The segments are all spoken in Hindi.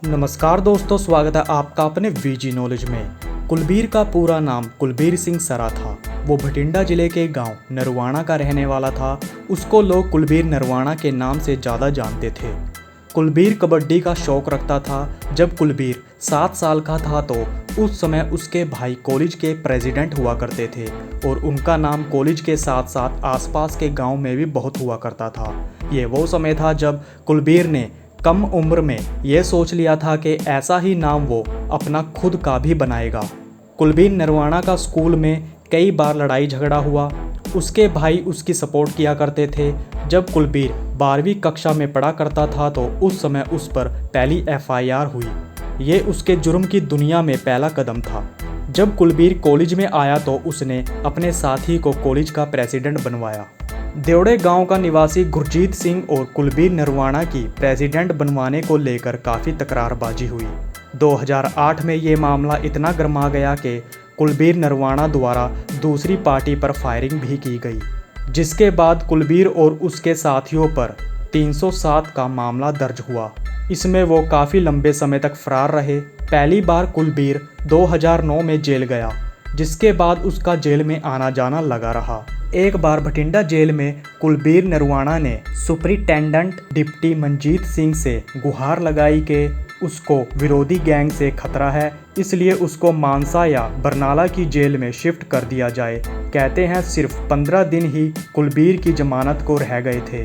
नमस्कार दोस्तों, स्वागत है आपका अपने वीजी नॉलेज में। कुलबीर का पूरा नाम कुलबीर सिंह सरा था। वो भटिंडा जिले के गांव नरवाणा का रहने वाला था। उसको लोग कुलबीर नरवाणा के नाम से ज़्यादा जानते थे। कुलबीर कबड्डी का शौक रखता था। जब कुलबीर 7 साल का था तो उस समय उसके भाई कॉलेज के प्रेसिडेंट हुआ करते थे और उनका नाम कॉलेज के साथ साथ आसपास के गांव में भी बहुत हुआ करता था। ये वो समय था जब कुलबीर ने कम उम्र में ये सोच लिया था कि ऐसा ही नाम वो अपना खुद का भी बनाएगा। कुलबीर नरवाणा का स्कूल में कई बार लड़ाई झगड़ा हुआ। उसके भाई उसकी सपोर्ट किया करते थे। जब कुलबीर 12वीं कक्षा में पढ़ा करता था तो उस समय उस पर पहली FIR हुई। ये उसके जुर्म की दुनिया में पहला कदम था। जब कुलबीर कॉलेज में आया तो उसने अपने साथी को कॉलेज का प्रेसिडेंट बनवाया। देवड़े गांव का निवासी गुरजीत सिंह और कुलबीर नरवाणा की प्रेसिडेंट बनवाने को लेकर काफ़ी तकरारबाजी हुई। 2008 में ये मामला इतना गर्मा गया कि कुलबीर नरवाणा द्वारा दूसरी पार्टी पर फायरिंग भी की गई, जिसके बाद कुलबीर और उसके साथियों पर 307 का मामला दर्ज हुआ। इसमें वो काफ़ी लंबे समय तक फरार रहे। पहली बार कुलबीर 2009 में जेल गया, जिसके बाद उसका जेल में आना जाना लगा रहा। एक बार भटिंडा जेल में कुलबीर नरवाणा ने सुपरिटेंडेंट डिप्टी मनजीत सिंह से गुहार लगाई कि उसको विरोधी गैंग से खतरा है, इसलिए उसको मानसा या बरनाला की जेल में शिफ्ट कर दिया जाए। कहते हैं सिर्फ 15 दिन ही कुलबीर की जमानत को रह गए थे।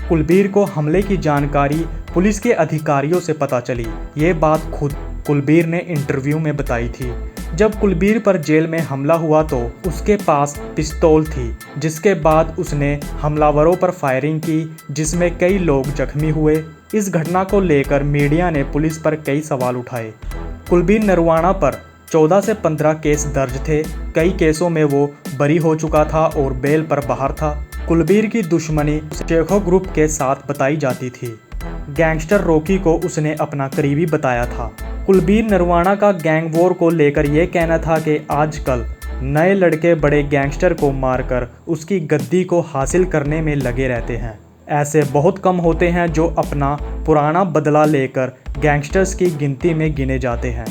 कुलबीर को हमले की जानकारी पुलिस के अधिकारियों से पता चली। ये बात खुद कुलबीर ने इंटरव्यू में बताई थी। जब कुलबीर पर जेल में हमला हुआ तो उसके पास पिस्तौल थी, जिसके बाद उसने हमलावरों पर फायरिंग की, जिसमें कई लोग जख्मी हुए। इस घटना को लेकर मीडिया ने पुलिस पर कई सवाल उठाए। कुलबीर नरवाणा पर 14 से 15 केस दर्ज थे। कई केसों में वो बरी हो चुका था और बेल पर बाहर था। कुलबीर की दुश्मनी शेखो ग्रुप के साथ बताई जाती थी। गैंगस्टर रॉकी को उसने अपना करीबी बताया था। कुलबीर नरवाणा का गैंग वॉर को लेकर यह कहना था कि आजकल नए लड़के बड़े गैंगस्टर को मारकर उसकी गद्दी को हासिल करने में लगे रहते हैं। ऐसे बहुत कम होते हैं जो अपना पुराना बदला लेकर गैंगस्टर्स की गिनती में गिने जाते हैं।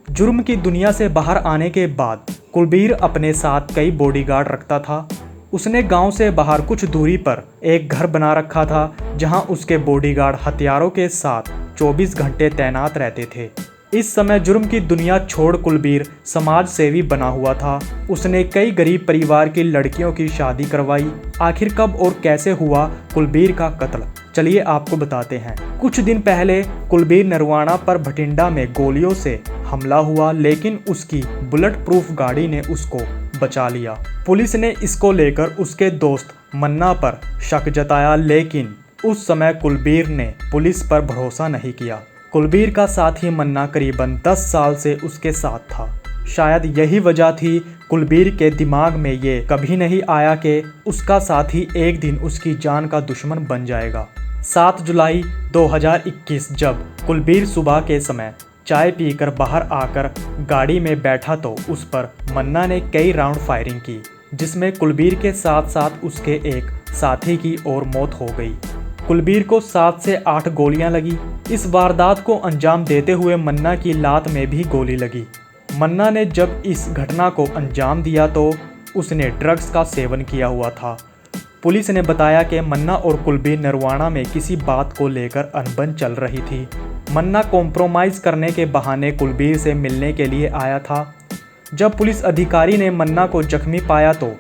जुर्म की दुनिया से बाहर आने के बाद कुलबीर अपने साथ कई बॉडीगार्ड रखता था। उसने गांव से बाहर कुछ दूरी पर एक घर बना रखा था, जहां उसके बॉडीगार्ड हथियारों के साथ 24 घंटे तैनात रहते थे। इस समय जुर्म की दुनिया छोड़ कुलबीर समाज सेवी बना हुआ था। उसने कई गरीब परिवार की लड़कियों की शादी करवाई। आखिर कब और कैसे हुआ कुलबीर का कत्ल, चलिए आपको बताते हैं। कुछ दिन पहले कुलबीर नरवाणा पर भटिंडा में गोलियों से हमला हुआ, लेकिन उसकी बुलेट प्रूफ गाड़ी ने उसको बचा लिया। पुलिस ने इसको लेकर उसके दोस्त मन्ना पर शक जताया, लेकिन उस समय कुलबीर ने पुलिस पर भरोसा नहीं किया। कुलबीर का साथी मन्ना करीबन 10 साल से उसके साथ था। शायद यही वजह थी कुलबीर के दिमाग में ये कभी नहीं आया कि उसका साथी एक दिन उसकी जान का दुश्मन बन जाएगा। 7 जुलाई 2021 जब कुलबीर सुबह के समय चाय पीकर बाहर आकर गाड़ी में बैठा तो उस पर मन्ना ने कई राउंड फायरिंग की, जिसमें कुलबीर के साथ साथ उसके एक साथी की और मौत हो गई। कुलबीर को 7 से 8 गोलियां लगी। इस वारदात को अंजाम देते हुए मन्ना की लात में भी गोली लगी। मन्ना ने जब इस घटना को अंजाम दिया तो उसने ड्रग्स का सेवन किया हुआ था। पुलिस ने बताया कि मन्ना और कुलबीर नरवाणा में किसी बात को लेकर अनबन चल रही थी। मन्ना कॉम्प्रोमाइज़ करने के बहाने कुलबीर से मिलने के लिए आया था। जब पुलिस अधिकारी ने मन्ना को जख्मी पाया तो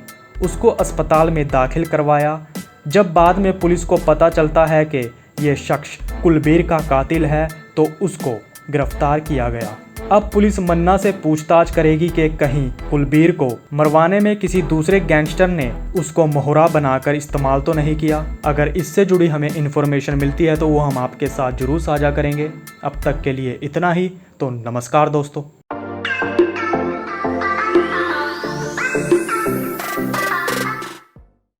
उसको अस्पताल में दाखिल करवाया। जब बाद में पुलिस को पता चलता है कि यह शख्स कुलबीर का कातिल है तो उसको गिरफ्तार किया गया। अब पुलिस मन्ना से पूछताछ करेगी कि कहीं कुलबीर को मरवाने में किसी दूसरे गैंगस्टर ने उसको मोहरा बनाकर इस्तेमाल तो नहीं किया। अगर इससे जुड़ी हमें इन्फॉर्मेशन मिलती है तो वो हम आपके साथ जरूर साझा करेंगे। अब तक के लिए इतना ही, तो नमस्कार दोस्तों।